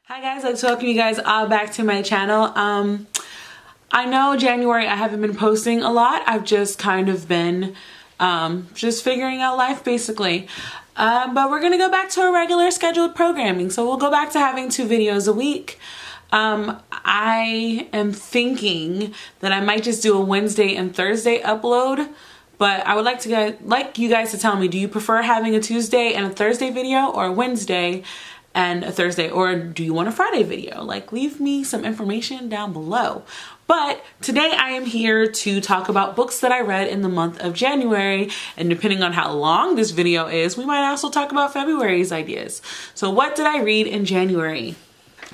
Hi guys, I'd like to welcome you guys all back to my channel. I know January I haven't been posting a lot. I've just kind of been just figuring out life basically. But we're gonna go back to our regular scheduled programming. So we'll go back to having 2 videos a week. I am thinking that I might just do a Wednesday and Thursday upload. But I would like you guys to tell me, do you prefer having a Tuesday and a Thursday video, or a Wednesday and a Thursday, or do you want a Friday video? Like, leave me some information down below. But today I am here to talk about books that I read in the month of January, and depending on how long this video is, we might also talk about February's ideas. So what did I read in January?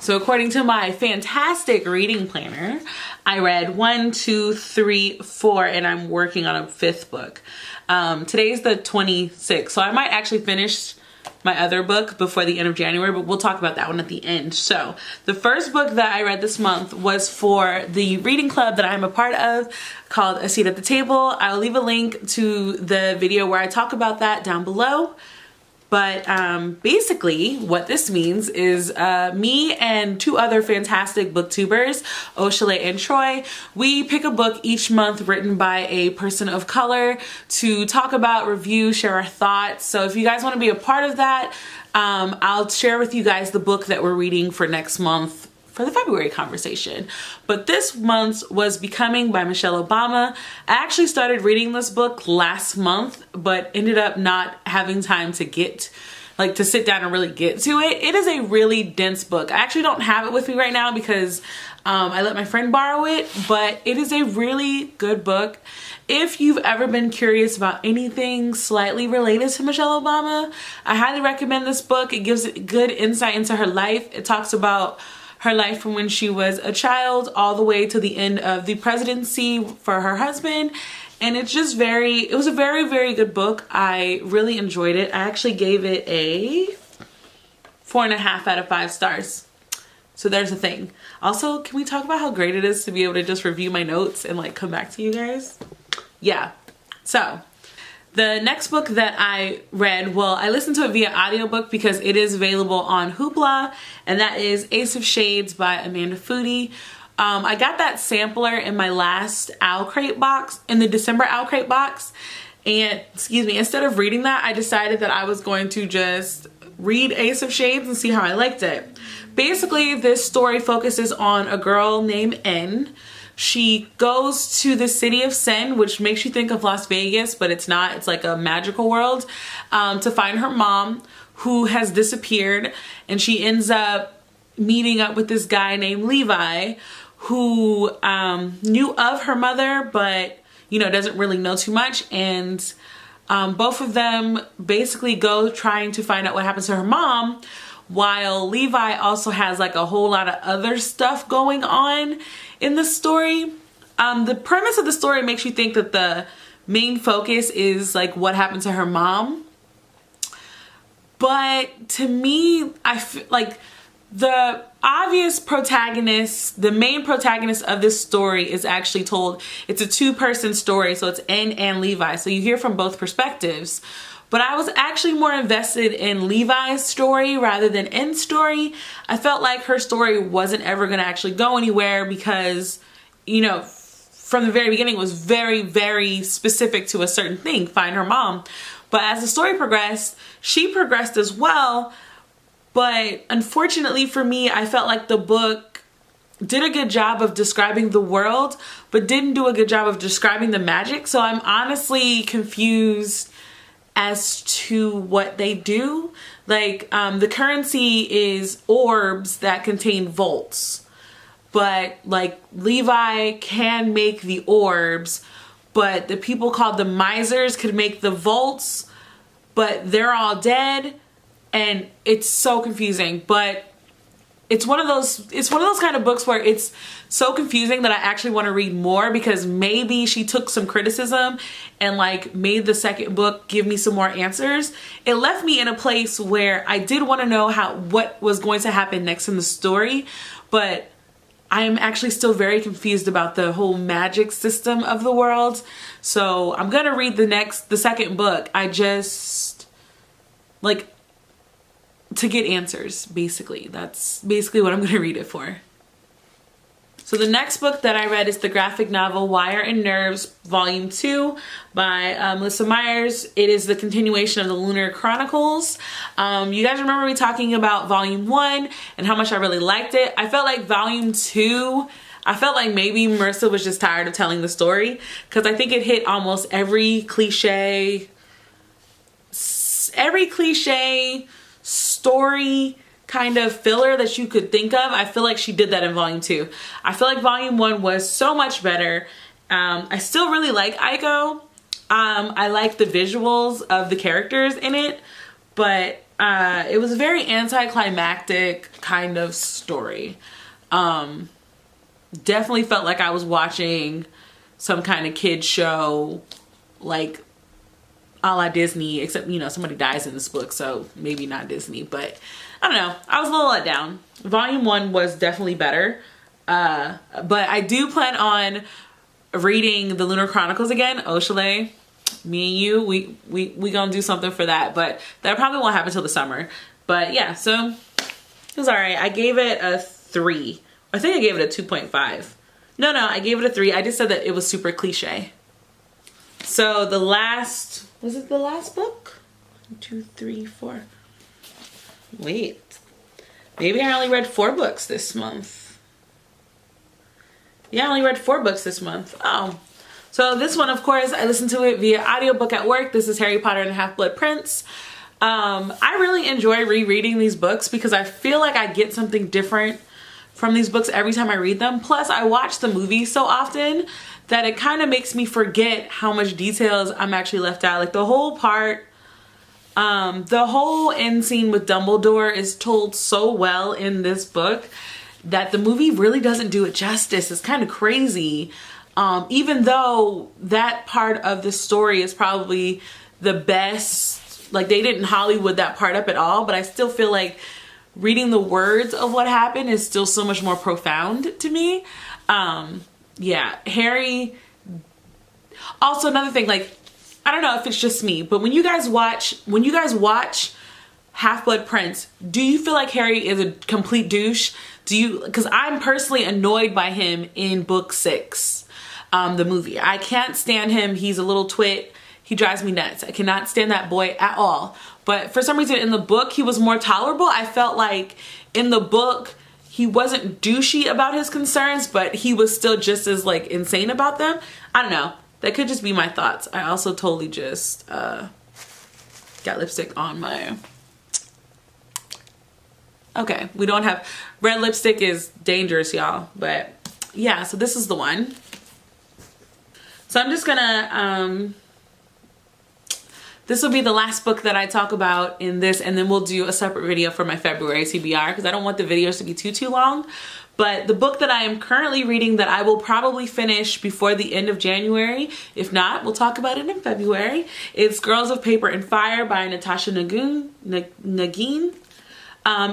So according to my fantastic reading planner, I read 1, 2, 3, 4, and I'm working on a 5th book. Today's the 26th, so I might actually finish my other book before the end of January, but we'll talk about that one at the end. So the first book that I read this month was for the reading club that I'm a part of called A Seat at the Table. I'll leave a link to the video where I talk about that down below. But basically what this means is me and 2 other fantastic booktubers, Oshale and Troy, we pick a book each month written by a person of color to talk about, review, share our thoughts. So if you guys want to be a part of that, I'll share with you guys the book that we're reading for next month for the February conversation. But this month was Becoming by Michelle Obama. I actually started reading this book last month, but ended up not having time to sit down and really get to it. It is a really dense book. I actually don't have it with me right now because I let my friend borrow it, but it is a really good book. If you've ever been curious about anything slightly related to Michelle Obama, I highly recommend this book. It gives good insight into her life. It talks about her life from when she was a child all the way to the end of the presidency for her husband. And it's just it was a very, very good book. I really enjoyed it. I actually gave it a 4.5 out of 5 stars. So there's a thing. Also, can we talk about how great it is to be able to just review my notes and come back to you guys? Yeah. So the next book that I read, well, I listened to it via audiobook because it is available on Hoopla, and that is Ace of Shades by Amanda Foody. I got that sampler in my last Owl Crate box, in the December Owl Crate box, and instead of reading that, I decided that I was going to just read Ace of Shades and see how I liked it. Basically, this story focuses on a girl named N. She goes to the city of Sen, which makes you think of Las Vegas, but it's not. It's like a magical world, to find her mom, who has disappeared. And she ends up meeting up with this guy named Levi, who knew of her mother, but doesn't really know too much. And both of them basically go trying to find out what happens to her mom, while Levi also has a whole lot of other stuff going on in the story. The premise of the story makes you think that the main focus is what happened to her mom. But to me, I feel like the obvious protagonist, the main protagonist of this story is actually told. It's a 2-person story, so it's N and Levi. So you hear from both perspectives. But I was actually more invested in Levi's story rather than N's story. I felt like her story wasn't ever going to actually go anywhere because, from the very beginning it was very, very specific to a certain thing, find her mom. But as the story progressed, she progressed as well. But unfortunately for me, I felt like the book did a good job of describing the world, but didn't do a good job of describing the magic. So I'm honestly confused as to what they do. The currency is orbs that contain volts, but Levi can make the orbs, but the people called the misers could make the volts, but they're all dead, and it's so confusing. But it's one of those kind of books where it's so confusing that I actually want to read more, because maybe she took some criticism and made the second book give me some more answers. It left me in a place where I did want to know what was going to happen next in the story, but I'm actually still very confused about the whole magic system of the world. So I'm gonna read the second book. I just to get answers, basically. That's basically what I'm going to read it for. So the next book that I read is the graphic novel Wire and Nerves Volume 2 by Melissa Myers. It is the continuation of the Lunar Chronicles. You guys remember me talking about Volume 1 and how much I really liked it. I felt like Volume 2, I felt like maybe Marissa was just tired of telling the story, because I think it hit almost every cliche story kind of filler that you could think of. I feel like she did that in Volume 2. I feel like Volume 1 was so much better. I still really like Aiko. I like the visuals of the characters in it, but it was a very anticlimactic kind of story. Definitely felt like I was watching some kind of kid show, like a la Disney, except, you know, somebody dies in this book, so maybe not Disney, but I don't know. I was a little let down. Volume 1 was definitely better, but I do plan on reading the Lunar Chronicles again. Oshale, me and you, we gonna do something for that, but that probably won't happen till the summer. But yeah, so it was alright. I gave it a 3. I think I gave it a 2.5. No, I gave it a 3. I just said that it was super cliche. So the last, was it the last book? 1, 2, 3, 4. Wait, maybe I only read 4 books this month. Yeah, I only read 4 books this month. Oh, so this one, of course, I listened to it via audiobook at work. This is Harry Potter and the Half-Blood Prince. I really enjoy rereading these books because I feel like I get something different from these books every time I read them. Plus, I watch the movie so often that it kind of makes me forget how much details I'm actually left out. Like the whole part, the whole end scene with Dumbledore is told so well in this book that the movie really doesn't do it justice. It's kind of crazy. Even though that part of the story is probably the best, like they didn't Hollywood that part up at all, but I still feel like reading the words of what happened is still so much more profound to me. Yeah, Harry. Also, another thing, like, I don't know if it's just me, but when you guys watch Half-Blood Prince, do you feel like Harry is a complete douche? Because I'm personally annoyed by him in book 6, the movie. I can't stand him. He's a little twit. He drives me nuts. I cannot stand that boy at all. But for some reason in the book, he was more tolerable. I felt like in the book, he wasn't douchey about his concerns, but he was still just as like insane about them. I don't know. That could just be my thoughts. I also totally just got lipstick on my... Okay, we don't have... Red lipstick is dangerous, y'all. But yeah, so this is the one. So I'm just gonna... This will be the last book that I talk about in this, and then we'll do a separate video for my February TBR because I don't want the videos to be too long. But the book that I am currently reading that I will probably finish before the end of January, if not, we'll talk about it in February. It's Girls of Paper and Fire by Natasha Nagin.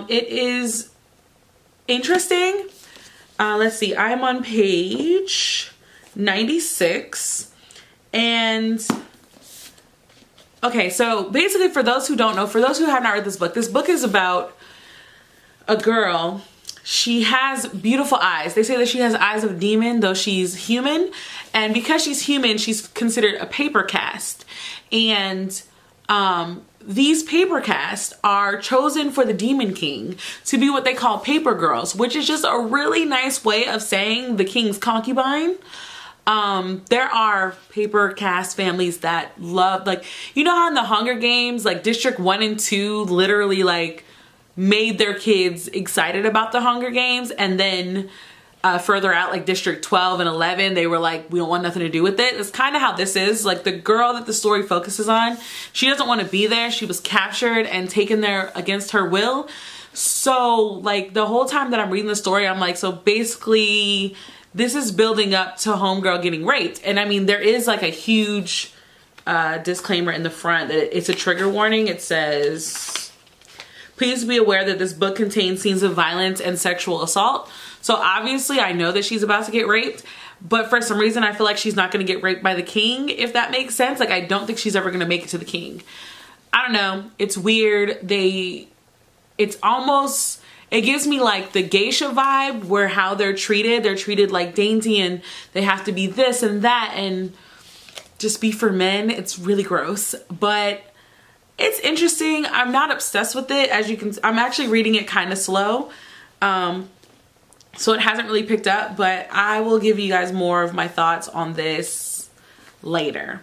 It is interesting. Let's see, I'm on page 96, and okay, so basically for those who don't know, for those who have not read this book is about a girl. She has beautiful eyes. They say that she has eyes of a demon, though she's human. And because she's human, she's considered a paper cast. And these paper casts are chosen for the Demon King to be what they call paper girls, which is just a really nice way of saying the king's concubine. There are paper cast families that love, like, you know how in the Hunger Games, like District 1 and 2 literally like made their kids excited about the Hunger Games, and then further out like District 12 and 11 they were like, we don't want nothing to do with it. It's kind of how this is. Like the girl that the story focuses on, she doesn't want to be there. She was captured and taken there against her will. So like the whole time that I'm reading the story, I'm like, so basically this is building up to homegirl getting raped. And I mean, there is like a huge disclaimer in the front that it's a trigger warning. It says, please be aware that this book contains scenes of violence and sexual assault. So obviously I know that she's about to get raped, but for some reason I feel like she's not going to get raped by the king, if that makes sense. Like I don't think she's ever going to make it to the king. I don't know. It's weird. It it's almost, it gives me like the geisha vibe, where how they're treated like dainty, and they have to be this and that and just be for men. It's really gross, but it's interesting. I'm not obsessed with it. As you can, I'm actually reading it kind of slow. So it hasn't really picked up, but I will give you guys more of my thoughts on this later.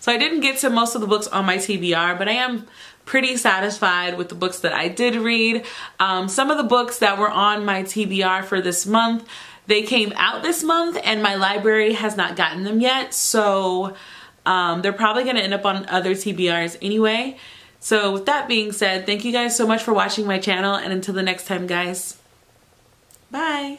So I didn't get to most of the books on my TBR, but I am pretty satisfied with the books that I did read. Some of the books that were on my TBR for this month, they came out this month and my library has not gotten them yet. So they're probably gonna end up on other TBRs anyway. So with that being said, thank you guys so much for watching my channel, and until the next time, guys, bye.